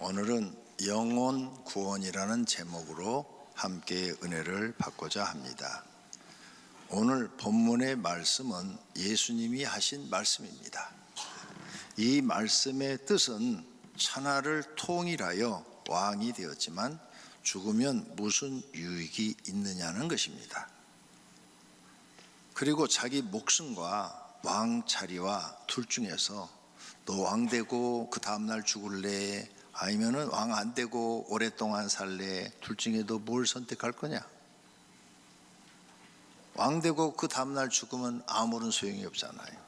오늘은 영혼 구원이라는 제목으로 함께 은혜를 받고자 합니다. 오늘 본문의 말씀은 예수님이 하신 말씀입니다. 이 말씀의 뜻은 천하를 통일하여 왕이 되었지만 죽으면 무슨 유익이 있느냐는 것입니다. 그리고 자기 목숨과 왕 자리와 둘 중에서 너 왕 되고 그 다음날 죽을래? 아니면은 왕 안 되고 오랫동안 살래? 둘 중에 너 뭘 선택할 거냐? 왕 되고 그 다음날 죽으면 아무런 소용이 없잖아요.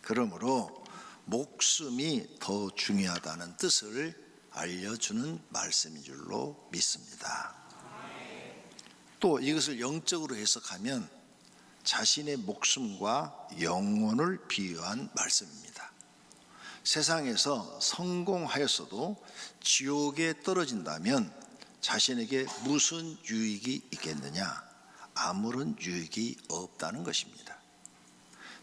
그러므로 목숨이 더 중요하다는 뜻을 알려주는 말씀인 줄로 믿습니다. 또 이것을 영적으로 해석하면 자신의 목숨과 영혼을 비유한 말씀입니다. 세상에서 성공하였어도 지옥에 떨어진다면 자신에게 무슨 유익이 있겠느냐? 아무런 유익이 없다는 것입니다.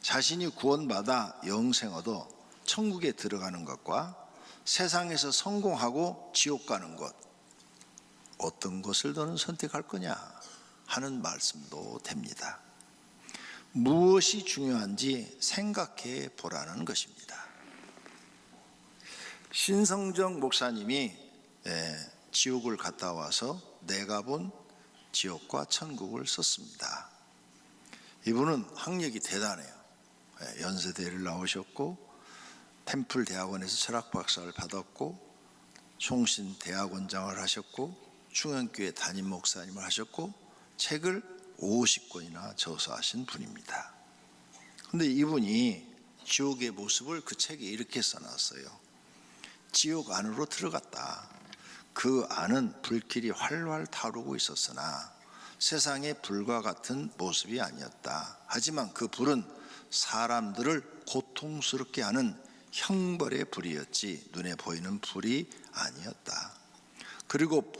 자신이 구원받아 영생 얻어 천국에 들어가는 것과 세상에서 성공하고 지옥 가는 것, 어떤 것을 너는 선택할 거냐 하는 말씀도 됩니다. 무엇이 중요한지 생각해 보라는 것입니다. 신성정 목사님이 지옥을 갔다 와서 내가 본 지옥과 천국을 썼습니다. 이분은 학력이 대단해요. 연세대를 나오셨고 템플 대학원에서 철학 박사를 받았고 총신 대학원장을 하셨고 충현교회 담임 목사님을 하셨고 책을 50권이나 저서하신 분입니다. 그런데 이분이 지옥의 모습을 그 책에 이렇게 써놨어요. 지옥 안으로 들어갔다. 그 안은 불길이 활활 타오르고 있었으나 세상의 불과 같은 모습이 아니었다. 하지만 그 불은 사람들을 고통스럽게 하는 형벌의 불이었지 눈에 보이는 불이 아니었다. 그리고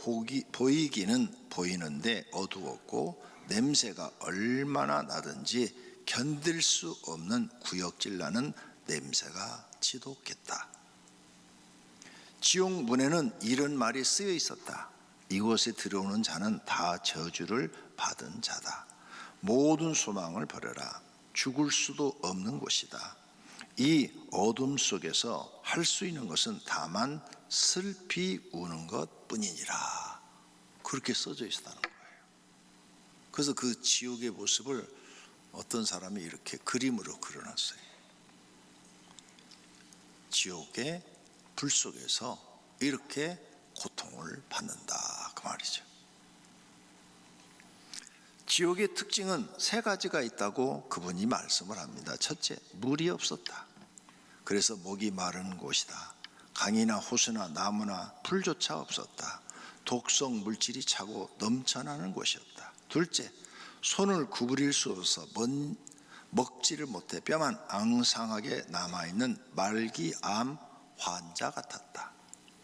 보이기는 보이는데 어두웠고 냄새가 얼마나 나든지 견딜 수 없는 구역질 나는 냄새가 지독했다. 지옥 문에는 이런 말이 쓰여 있었다. 이곳에 들어오는 자는 다 저주를 받은 자다. 모든 소망을 버려라. 죽을 수도 없는 곳이다. 이 어둠 속에서 할 수 있는 것은 다만 슬피 우는 것 뿐이니라. 그렇게 써져 있었다는 거예요. 그래서 그 지옥의 모습을 어떤 사람이 이렇게 그림으로 그려놨어요. 지옥의 불 속에서 이렇게 고통을 받는다 그 말이죠. 지옥의 특징은 세 가지가 있다고 그분이 말씀을 합니다. 첫째, 물이 없었다. 그래서 목이 마른 곳이다. 강이나 호수나 나무나 풀조차 없었다. 독성 물질이 차고 넘쳐나는 곳이었다. 둘째, 손을 구부릴 수 없어서 먹지를 못해 뼈만 앙상하게 남아있는 말기암 환자 같았다.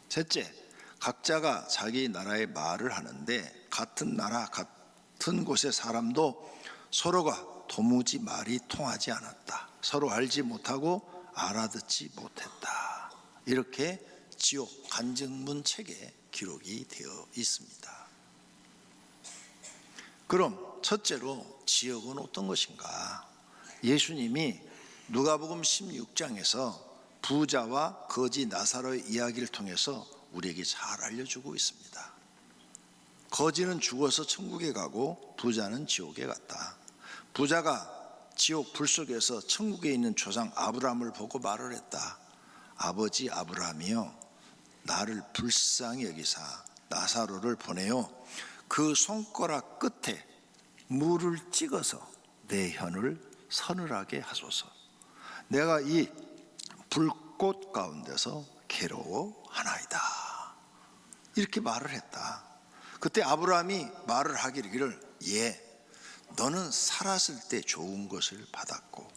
셋째, 각자가 자기 나라의 말을 하는데 같은 나라 같은 곳의 사람도 서로가 도무지 말이 통하지 않았다. 서로 알지 못하고 알아듣지 못했다. 이렇게 지옥 간증문 책에 기록이 되어 있습니다. 그럼 첫째로 지옥은 어떤 것인가? 예수님이 누가복음 16장에서 부자와 거지 나사로의 이야기를 통해서 우리에게 잘 알려주고 있습니다. 거지는 죽어서 천국에 가고 부자는 지옥에 갔다. 부자가 지옥 불 속에서 천국에 있는 조상 아브라함을 보고 말을 했다. 아버지 아브라함이여, 나를 불쌍히 여기사 나사로를 보내요. 그 손가락 끝에 물을 찍어서 내 혀를 서늘하게 하소서. 내가 이 불꽃 가운데서 괴로워하나이다. 이렇게 말을 했다. 그때 아브라함이 말을 하기를 너는 살았을 때 좋은 것을 받았고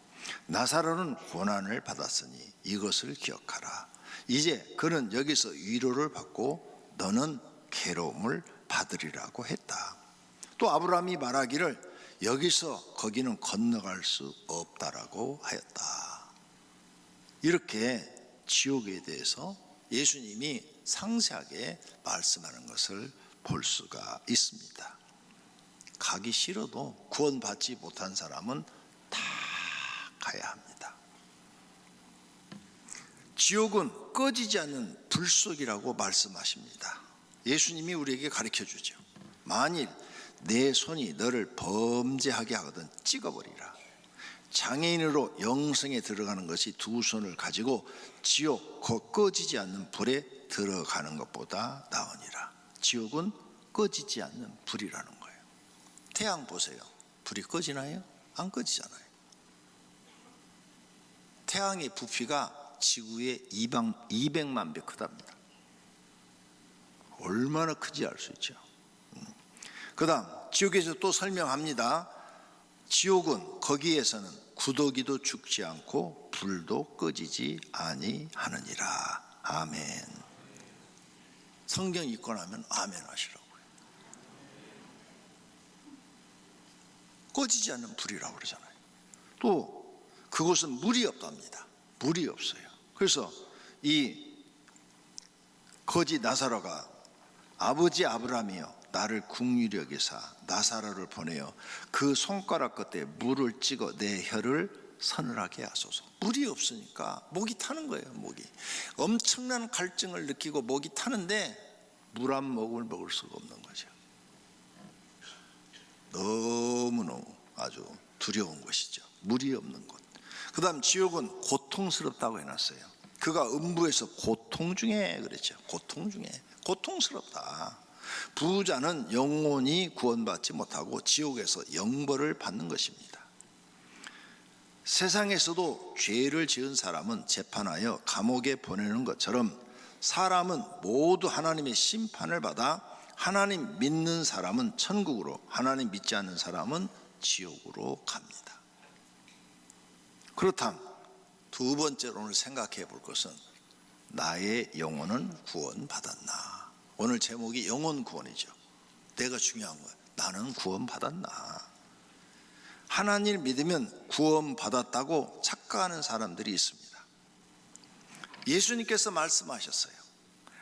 나사로는 고난을 받았으니 이것을 기억하라. 이제 그는 여기서 위로를 받고 너는 괴로움을 받으리라고 했다. 또 아브라함이 말하기를 여기서 거기는 건너갈 수 없다라고 하였다. 이렇게 지옥에 대해서 예수님이 상세하게 말씀하는 것을 볼 수가 있습니다. 가기 싫어도 구원받지 못한 사람은 다 가야 합니다. 지옥은 꺼지지 않는 불 속이라고 말씀하십니다. 예수님이 우리에게 가르쳐 주죠. 만일 내 손이 너를 범죄하게 하거든 찍어버리라. 장애인으로 영생에 들어가는 것이 두 손을 가지고 지옥 곧 꺼지지 않는 불에 들어가는 것보다 나으니라. 지옥은 꺼지지 않는 불이라는 거예요. 태양 보세요. 불이 꺼지나요? 안 꺼지잖아요. 태양의 부피가 지구의 200만 배 크답니다. 얼마나 큰지 알 수 있죠. 그 다음 지옥에서 또 설명합니다. 지옥은 거기에서는 구더기도 죽지 않고 불도 꺼지지 아니하느니라. 아멘. 성경 읽고 나면 아멘 하시라고요. 꺼지지 않는 불이라고 그러잖아요. 또 그곳은 물이 없답니다. 물이 없어요. 그래서 이 거지 나사로가 아버지 아브라함이여 나를 긍휼히 여기사 나사로를 보내어 그 손가락 끝에 물을 찍어 내 혀를 서늘하게 하소서. 물이 없으니까 목이 타는 거예요. 목이 엄청난 갈증을 느끼고 목이 타는데 물 한 모금을 먹을 수가 없는 거죠. 너무너무 아주 두려운 것이죠. 물이 없는 곳. 그 다음 지옥은 고통스럽다고 해놨어요. 그가 음부에서 고통 중에 그랬죠. 고통 중에 고통스럽다. 부자는 영원히 구원받지 못하고 지옥에서 영벌을 받는 것입니다. 세상에서도 죄를 지은 사람은 재판하여 감옥에 보내는 것처럼 사람은 모두 하나님의 심판을 받아 하나님 믿는 사람은 천국으로, 하나님 믿지 않는 사람은 지옥으로 갑니다. 그렇다면 두 번째로 오늘 생각해 볼 것은 나의 영혼은 구원받았나. 오늘 제목이 영혼 구원이죠. 내가 중요한 거예요. 나는 구원받았나. 하나님을 믿으면 구원받았다고 착각하는 사람들이 있습니다. 예수님께서 말씀하셨어요.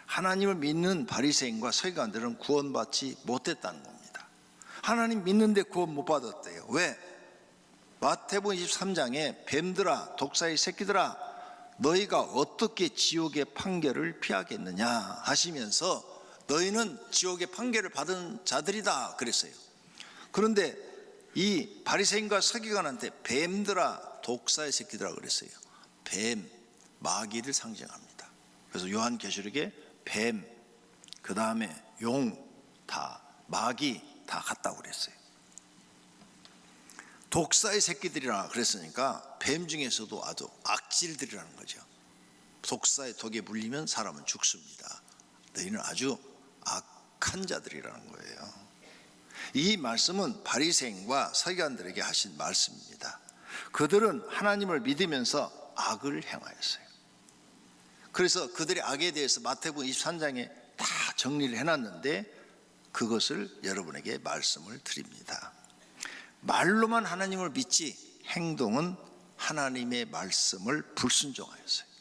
하나님을 믿는 바리새인과 서기관들은 구원받지 못했다는 겁니다. 하나님 믿는데 구원 못 받았대요. 왜? 마태복음 23장에 뱀들아 독사의 새끼들아 너희가 어떻게 지옥의 판결을 피하겠느냐 하시면서 너희는 지옥의 판결을 받은 자들이다 그랬어요. 그런데 이 바리새인과 서기관한테 뱀들아 독사의 새끼들아 그랬어요. 뱀, 마귀를 상징합니다. 그래서 요한계시록에 뱀, 그 다음에 용, 다 마귀 다 같다고 그랬어요. 독사의 새끼들이라 그랬으니까 뱀 중에서도 아주 악질들이라는 거죠. 독사의 독에 물리면 사람은 죽습니다. 너희는 아주 악한 자들이라는 거예요. 이 말씀은 바리새인과 서기관들에게 하신 말씀입니다. 그들은 하나님을 믿으면서 악을 행하였어요. 그래서 그들의 악에 대해서 마태복음 23장에 다 정리를 해놨는데 그것을 여러분에게 말씀을 드립니다. 말로만 하나님을 믿지 행동은 하나님의 말씀을 불순종하였어요.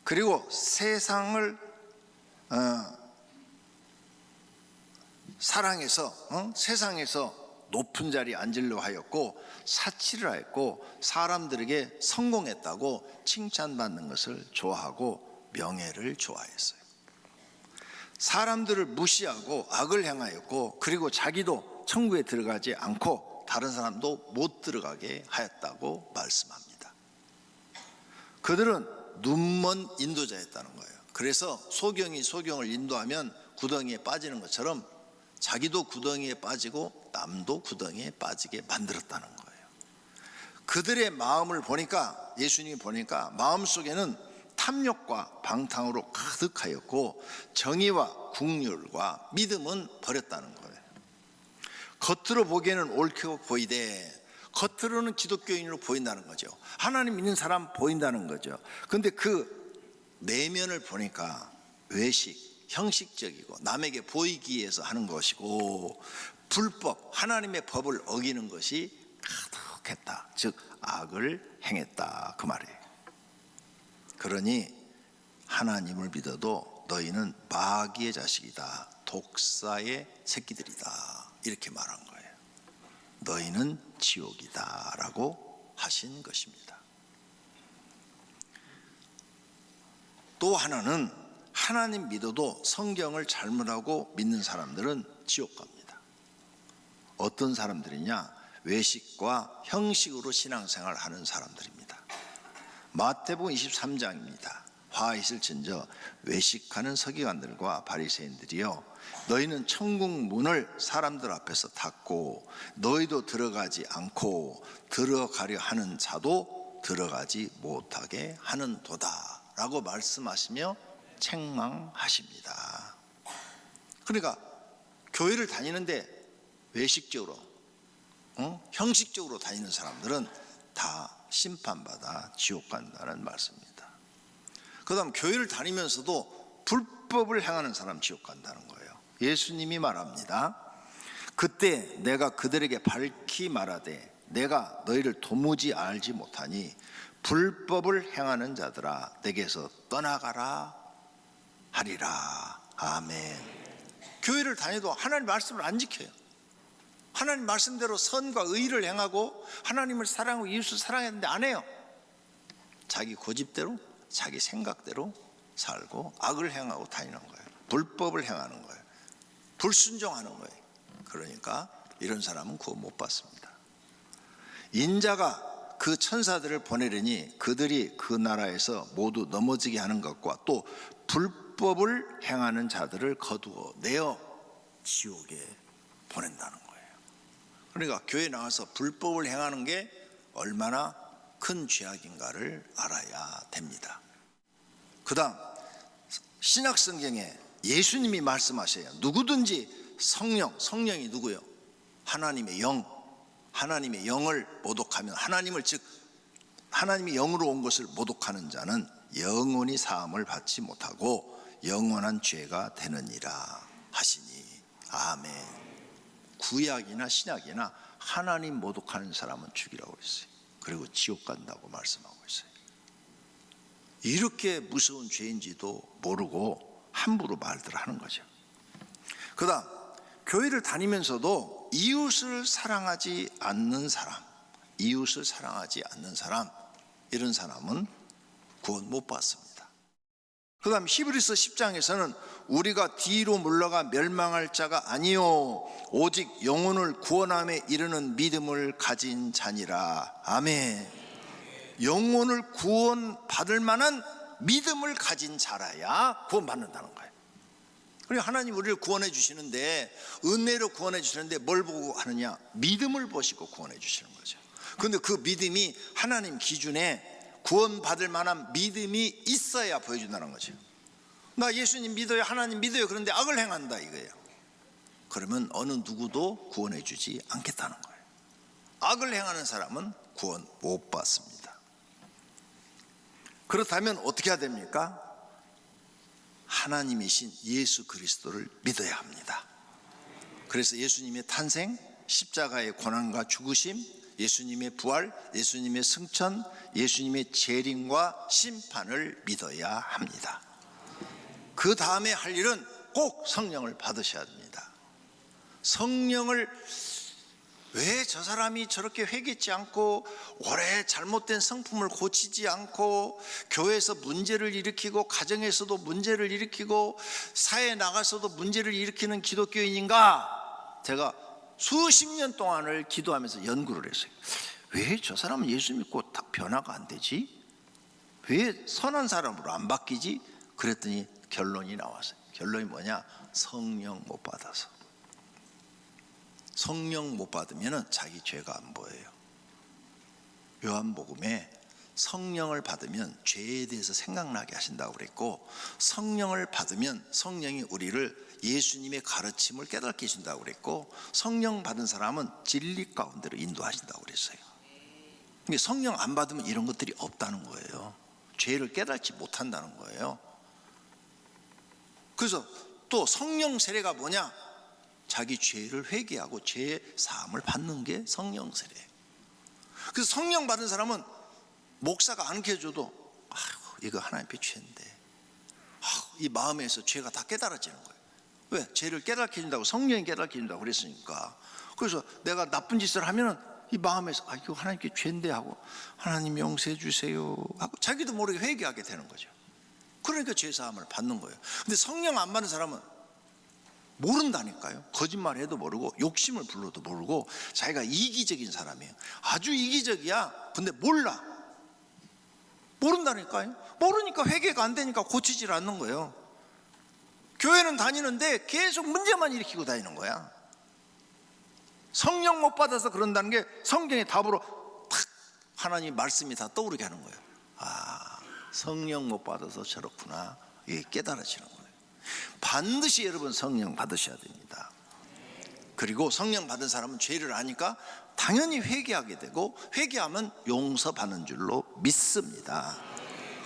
그리고 세상을 사랑해서 세상에서 높은 자리에 앉으려 하였고 사치를 하였고 사람들에게 성공했다고 칭찬받는 것을 좋아하고 명예를 좋아했어요. 사람들을 무시하고 악을 행하였고 그리고 자기도 천국에 들어가지 않고 다른 사람도 못 들어가게 하였다고 말씀합니다. 그들은 눈먼 인도자였다는 거예요. 그래서 소경이 소경을 인도하면 구덩이에 빠지는 것처럼 자기도 구덩이에 빠지고 남도 구덩이에 빠지게 만들었다는 거예요. 그들의 마음을 보니까 예수님이 보니까 마음속에는 탐욕과 방탕으로 가득하였고 정의와 긍휼과 믿음은 버렸다는 거예요. 겉으로 보기에는 옳게 보이되 겉으로는 기독교인으로 보인다는 거죠. 하나님 믿는 사람 보인다는 거죠. 그런데 그 내면을 보니까 외식, 형식적이고 남에게 보이기 위해서 하는 것이고 불법, 하나님의 법을 어기는 것이 가득했다. 즉 악을 행했다 그 말이에요. 그러니 하나님을 믿어도 너희는 마귀의 자식이다, 독사의 새끼들이다, 이렇게 말한 거예요. 너희는 지옥이다 라고 하신 것입니다. 또 하나는 하나님 믿어도 성경을 잘못하고 믿는 사람들은 지옥 갑니다. 어떤 사람들이냐? 외식과 형식으로 신앙생활을 하는 사람들입니다. 마태복음 23장입니다. 화 있을진저 외식하는 서기관들과 바리새인들이여, 너희는 천국 문을 사람들 앞에서 닫고 너희도 들어가지 않고 들어가려 하는 자도 들어가지 못하게 하는도다 라고 말씀하시며 책망하십니다. 그러니까 교회를 다니는데 외식적으로 형식적으로 다니는 사람들은 다 심판받아 지옥 간다는 말씀입니다. 그 다음 교회를 다니면서도 불법을 행하는 사람 지옥 간다는 거예요. 예수님이 말합니다. 그때 내가 그들에게 밝히 말하되 내가 너희를 도무지 알지 못하니 불법을 행하는 자들아 내게서 떠나가라 하리라. 아멘. 교회를 다녀도 하나님 말씀을 안 지켜요. 하나님 말씀대로 선과 의를 행하고 하나님을 사랑하고 이웃을 사랑했는데 안 해요. 자기 고집대로 자기 생각대로 살고 악을 행하고 다니는 거예요. 불법을 행하는 거예요. 불순종하는 거예요. 그러니까 이런 사람은 구원 못 받습니다. 인자가 그 천사들을 보내려니 그들이 그 나라에서 모두 넘어지게 하는 것과 또 불법을 행하는 자들을 거두어 내어 지옥에 보낸다는 거예요. 그러니까 교회 나와서 불법을 행하는 게 얼마나 큰 죄악인가를 알아야 됩니다. 그 다음 신약성경에 예수님이 말씀하셔요. 누구든지 성령이 누구요? 하나님의 영, 하나님의 영을 모독하면 하나님을 즉 하나님이 영으로 온 것을 모독하는 자는 영원히 사함을 받지 못하고 영원한 죄가 되느니라 하시니. 아멘. 구약이나 신약이나 하나님 모독하는 사람은 죽이라고 했어요. 그리고 지옥 간다고 말씀하고 있어요. 이렇게 무서운 죄인지도 모르고 함부로 말들 하는 거죠. 그 다음 교회를 다니면서도 이웃을 사랑하지 않는 사람, 이런 사람은 구원 못 받습니다. 그 다음 히브리서 10장에서는 우리가 뒤로 물러가 멸망할 자가 아니요 오직 영혼을 구원함에 이르는 믿음을 가진 자니라. 아멘. 영혼을 구원받을 만한 믿음을 가진 자라야 구원받는다는 거예요. 그리고 하나님 우리를 구원해 주시는데 은혜로 구원해 주시는데 뭘 보고 하느냐? 믿음을 보시고 구원해 주시는 거죠. 그런데 그 믿음이 하나님 기준에 구원받을 만한 믿음이 있어야 보여준다는 거죠. 나 예수님 믿어요, 하나님 믿어요, 그런데 악을 행한다 이거예요. 그러면 어느 누구도 구원해 주지 않겠다는 거예요. 악을 행하는 사람은 구원 못 받습니다. 그렇다면 어떻게 해야 됩니까? 하나님이신 예수 그리스도를 믿어야 합니다. 그래서 예수님의 탄생, 십자가의 고난과 죽으심, 예수님의 부활, 예수님의 승천, 예수님의 재림과 심판을 믿어야 합니다. 그 다음에 할 일은 꼭 성령을 받으셔야 됩니다. 성령을 왜 저 사람이 저렇게 회개치 않고 오래 잘못된 성품을 고치지 않고 교회에서 문제를 일으키고 가정에서도 문제를 일으키고 사회에 나가서도 문제를 일으키는 기독교인인가? 제가 수십 년 동안을 기도하면서 연구를 했어요. 왜 저 사람은 예수 믿고 딱 변화가 안 되지? 왜 선한 사람으로 안 바뀌지? 그랬더니 결론이 나왔어요. 결론이 뭐냐? 성령 못 받아서. 성령 못 받으면 자기 죄가 안 보여요. 요한복음에 성령을 받으면 죄에 대해서 생각나게 하신다고 그랬고, 성령을 받으면 성령이 우리를 예수님의 가르침을 깨닫게 해준다고 그랬고, 성령 받은 사람은 진리 가운데로 인도하신다고 그랬어요. 근데 성령 안 받으면 이런 것들이 없다는 거예요. 죄를 깨닫지 못한다는 거예요. 그래서 또 성령 세례가 뭐냐? 자기 죄를 회개하고 죄의 사함을 받는 게 성령 세례예요. 그래서 성령 받은 사람은 목사가 안 깨줘도 아이고 이거 하나님의 죄인데 이 마음에서 죄가 다 깨달아지는 거예요. 왜? 죄를 깨닫게 해준다고, 성령이 깨닫게 해준다고 그랬으니까. 그래서 내가 나쁜 짓을 하면은 이 마음에서 이거 하나님께 죄인데 하고, 하나님 용서해 주세요 하고 자기도 모르게 회개하게 되는 거죠. 그러니까 죄사함을 받는 거예요. 근데 성령 안 받는 사람은 모른다니까요. 거짓말해도 모르고 욕심을 불러도 모르고 자기가 이기적인 사람이에요. 아주 이기적이야. 근데 몰라. 모른다니까요. 모르니까 회개가 안 되니까 고치질 않는 거예요. 교회는 다니는데 계속 문제만 일으키고 다니는 거야. 성령 못 받아서 그런다는 게 성경의 답으로 탁 하나님 말씀이 다 떠오르게 하는 거예요. 성령 못 받아서 저렇구나. 이게 깨달아지는 거예요. 반드시 여러분 성령 받으셔야 됩니다. 그리고 성령 받은 사람은 죄를 아니까 당연히 회개하게 되고, 회개하면 용서받는 줄로 믿습니다.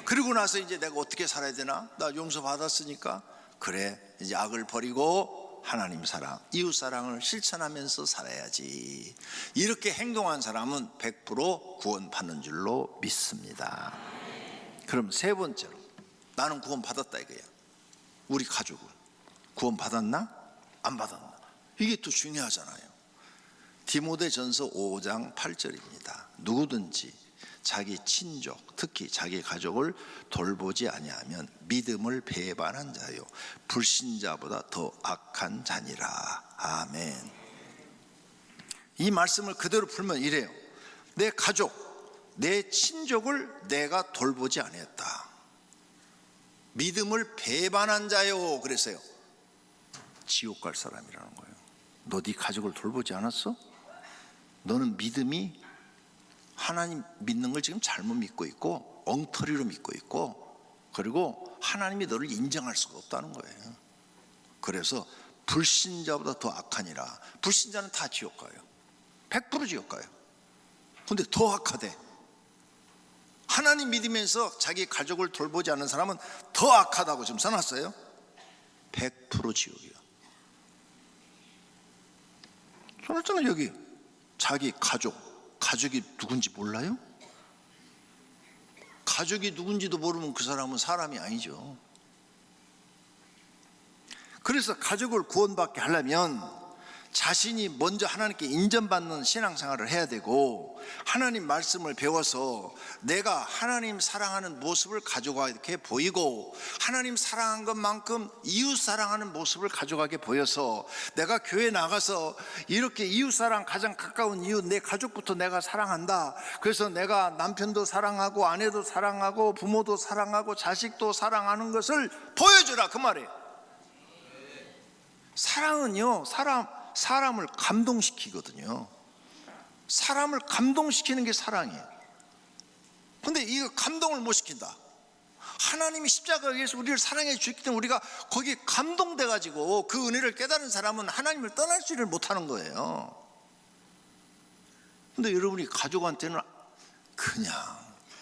그리고 나서 이제 내가 어떻게 살아야 되나? 나 용서받았으니까 그래, 이제 악을 버리고 하나님 사랑, 이웃 사랑을 실천하면서 살아야지. 이렇게 행동한 사람은 100% 구원받는 줄로 믿습니다. 그럼 세 번째로, 나는 구원받았다 이거야. 우리 가족은 구원받았나? 안 받았나? 이게 또 중요하잖아요. 디모데전서 5장 8절입니다. 누구든지 자기 친족, 특히 자기 가족을 돌보지 아니하면 믿음을 배반한 자요 불신자보다 더 악한 자니라. 아멘. 이 말씀을 그대로 풀면 이래요. 내 가족, 내 친족을 내가 돌보지 아니했다. 믿음을 배반한 자요 그랬어요. 지옥 갈 사람이라는 거예요. 너 네 가족을 돌보지 않았어? 너는 믿음이 하나님 믿는 걸 지금 잘못 믿고 있고 엉터리로 믿고 있고, 그리고 하나님이 너를 인정할 수가 없다는 거예요. 그래서 불신자보다 더 악하니라. 불신자는 다 지옥 가요. 100% 지옥 가요. 근데 더 악하대. 하나님 믿으면서 자기 가족을 돌보지 않는 사람은 더 악하다고 지금 써놨어요. 100% 지옥이야. 써놨잖아요. 여기 자기 가족이 누군지 몰라요? 가족이 누군지도 모르면 그 사람은 사람이 아니죠. 그래서 가족을 구원받게 하려면 자신이 먼저 하나님께 인정받는 신앙생활을 해야 되고, 하나님 말씀을 배워서 내가 하나님 사랑하는 모습을 가져가게 보이고, 하나님 사랑한 것만큼 이웃 사랑하는 모습을 가져가게 보여서, 내가 교회 나가서 이렇게 이웃 사랑, 가장 가까운 이웃 내 가족부터 내가 사랑한다. 그래서 내가 남편도 사랑하고 아내도 사랑하고 부모도 사랑하고 자식도 사랑하는 것을 보여주라 그 말이에요. 사랑은요, 사람을 감동시키거든요. 사람을 감동시키는 게 사랑이에요. 근데 이거 감동을 못 시킨다. 하나님이 십자가에 의해서 우리를 사랑해 주셨기 때문에 우리가 거기에 감동돼 가지고 그 은혜를 깨달은 사람은 하나님을 떠날 수를 못하는 거예요. 근데 여러분이 가족한테는 그냥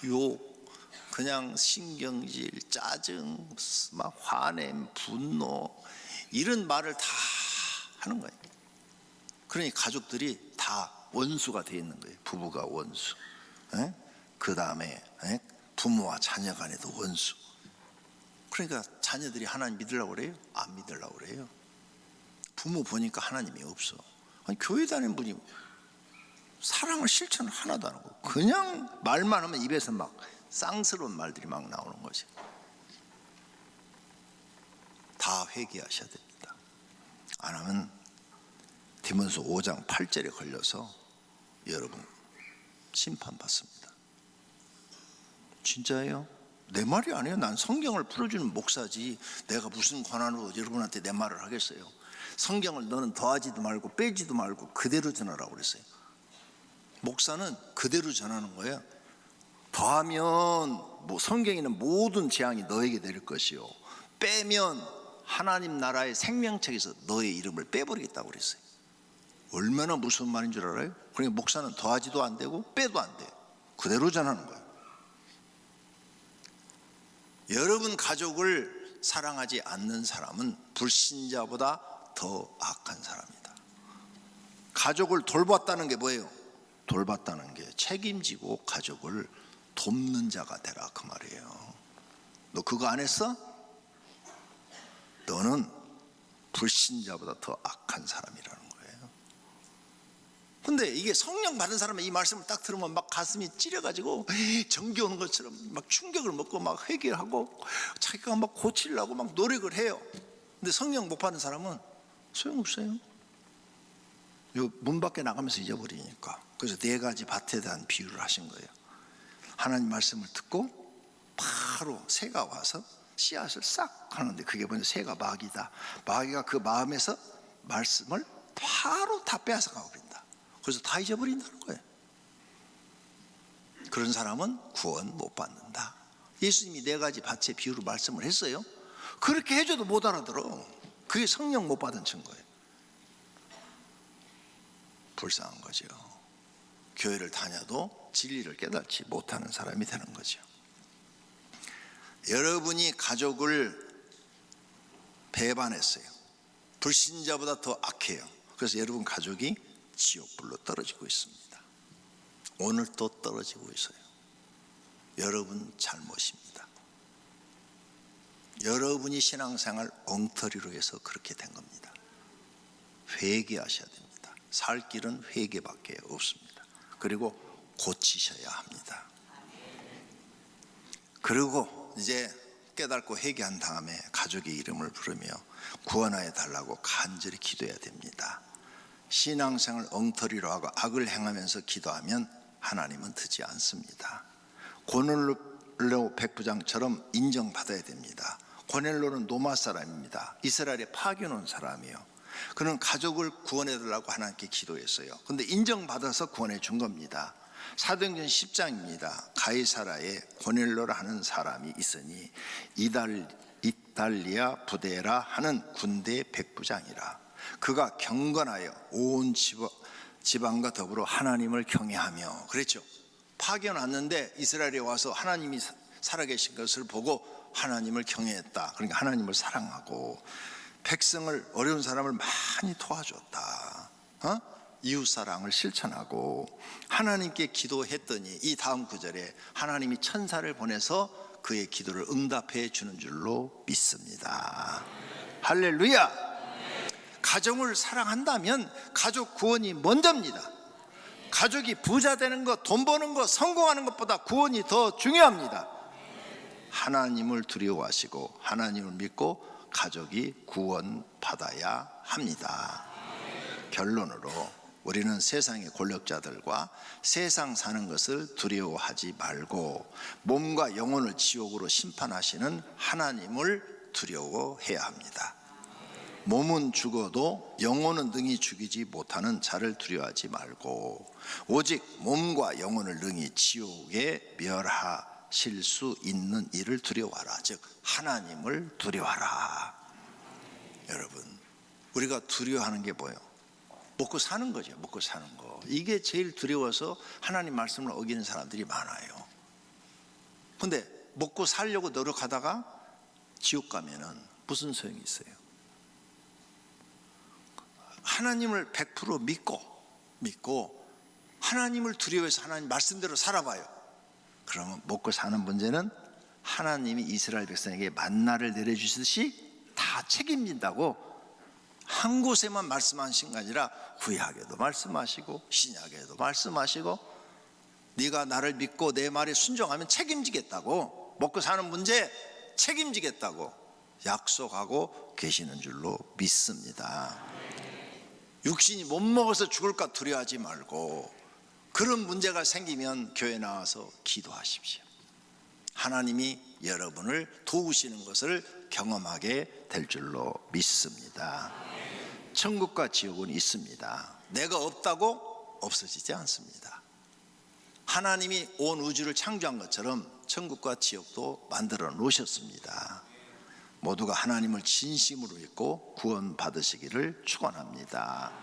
욕, 그냥 신경질, 짜증, 막 화냄, 분노 이런 말을 다 하는 거예요. 그러니 가족들이 다 원수가 되어 있는 거예요. 부부가 원수, 그 다음에 부모와 자녀 간에도 원수. 그러니까 자녀들이 하나님 믿으려고 그래요? 안 믿으려고 그래요. 부모 보니까 하나님이 없어. 아니, 교회 다니는 분이 사랑을 실천을 하나도 안 하고 그냥 말만 하면 입에서 막 쌍스러운 말들이 막 나오는 거지. 다 회개하셔야 됩니다. 안 하면 디모데서 5장 8절에 걸려서 여러분 심판받습니다. 진짜예요? 내 말이 아니에요. 난 성경을 풀어주는 목사지 내가 무슨 권한으로 여러분한테 내 말을 하겠어요. 성경을 너는 더하지도 말고 빼지도 말고 그대로 전하라고 그랬어요. 목사는 그대로 전하는 거예요. 더하면 뭐 성경에는 모든 재앙이 너에게 내릴 것이요, 빼면 하나님 나라의 생명책에서 너의 이름을 빼버리겠다고 그랬어요. 얼마나 무서운 말인 줄 알아요? 그러니까 목사는 더하지도 안 되고 빼도 안 돼요. 그대로 전하는 거예요. 여러분 가족을 사랑하지 않는 사람은 불신자보다 더 악한 사람이다. 가족을 돌봤다는 게 뭐예요? 돌봤다는 게 책임지고 가족을 돕는 자가 되라 그 말이에요. 너 그거 안 했어? 너는 불신자보다 더 악한 사람이라는 거예요. 근데 이게 성령 받은 사람은 이 말씀을 딱 들으면 막 가슴이 찌려가지고 정기 오는 것처럼 막 충격을 먹고 막 회개하고 자기가 막 고치려고 막 노력을 해요. 근데 성령 못 받은 사람은 소용없어요. 요 문 밖에 나가면서 잊어버리니까. 그래서 4가지 밭에 대한 비유를 하신 거예요. 하나님 말씀을 듣고 바로 새가 와서 씨앗을 싹 하는데 그게 뭐냐, 새가 마귀다. 마귀가 그 마음에서 말씀을 바로 다 빼앗아 가버린다. 그래서 다 잊어버린다는 거예요. 그런 사람은 구원 못 받는다. 예수님이 4가지 밭의 비유로 말씀을 했어요. 그렇게 해줘도 못 알아들어. 그게 성령 못 받은 증거예요. 불쌍한 거죠. 교회를 다녀도 진리를 깨닫지 못하는 사람이 되는 거죠. 여러분이 가족을 배반했어요. 불신자보다 더 악해요. 그래서 여러분 가족이 지옥불로 떨어지고 있습니다. 오늘 또 떨어지고 있어요. 여러분 잘못입니다. 여러분이 신앙생활 엉터리로 해서 그렇게 된 겁니다. 회개하셔야 됩니다. 살 길은 회개밖에 없습니다. 그리고 고치셔야 합니다. 그리고 이제 깨닫고 회개한 다음에 가족의 이름을 부르며 구원하여 달라고 간절히 기도해야 됩니다. 신앙생활 엉터리로 하고 악을 행하면서 기도하면 하나님은 듣지 않습니다. 고넬료 백부장처럼 인정받아야 됩니다. 고넬료는 로마 사람입니다. 이스라엘에 파견 온 사람이에요. 그는 가족을 구원해 달라고 하나님께 기도했어요. 그런데 인정받아서 구원해 준 겁니다. 사도행전 10장입니다. 가이사라에 고넬료라 하는 사람이 있으니 이달리아 부데라 하는 군대 백부장이라. 그가 경건하여 온 지방과 더불어 하나님을 경외하며 그랬죠. 파견 왔는데 이스라엘에 와서 하나님이 살아계신 것을 보고 하나님을 경외했다. 그러니까 하나님을 사랑하고 백성을, 어려운 사람을 많이 도와줬다. 이웃사랑을 실천하고 하나님께 기도했더니 이 다음 구절에 하나님이 천사를 보내서 그의 기도를 응답해 주는 줄로 믿습니다. 할렐루야. 가정을 사랑한다면 가족 구원이 먼저입니다. 가족이 부자 되는 것, 돈 버는 것, 성공하는 것보다 구원이 더 중요합니다. 하나님을 두려워하시고 하나님을 믿고 가족이 구원받아야 합니다. 결론으로 우리는 세상의 권력자들과 세상 사는 것을 두려워하지 말고 몸과 영혼을 지옥으로 심판하시는 하나님을 두려워해야 합니다. 몸은 죽어도 영혼은 능히 죽이지 못하는 자를 두려워하지 말고 오직 몸과 영혼을 능히 지옥에 멸하실 수 있는 이를 두려워하라. 즉 하나님을 두려워하라. 여러분, 우리가 두려워하는 게 뭐예요? 먹고 사는 거죠. 먹고 사는 거. 이게 제일 두려워서 하나님 말씀을 어기는 사람들이 많아요. 근데 먹고 살려고 노력하다가 지옥 가면은 무슨 소용이 있어요? 하나님을 100% 믿고 하나님을 두려워해서 하나님 말씀대로 살아봐요. 그러면 먹고 사는 문제는 하나님이 이스라엘 백성에게 만나를 내려주시듯이 다 책임진다고 한 곳에만 말씀하신 게 아니라 구약에도 말씀하시고 신약에도 말씀하시고 네가 나를 믿고 내 말에 순종하면 책임지겠다고, 먹고 사는 문제 책임지겠다고 약속하고 계시는 줄로 믿습니다. 육신이 못 먹어서 죽을까 두려워하지 말고 그런 문제가 생기면 교회 나와서 기도하십시오. 하나님이 여러분을 도우시는 것을 경험하게 될 줄로 믿습니다. 천국과 지옥은 있습니다. 내가 없다고 없어지지 않습니다. 하나님이 온 우주를 창조한 것처럼 천국과 지옥도 만들어 놓으셨습니다. 모두가 하나님을 진심으로 믿고 구원 받으시기를 축원합니다.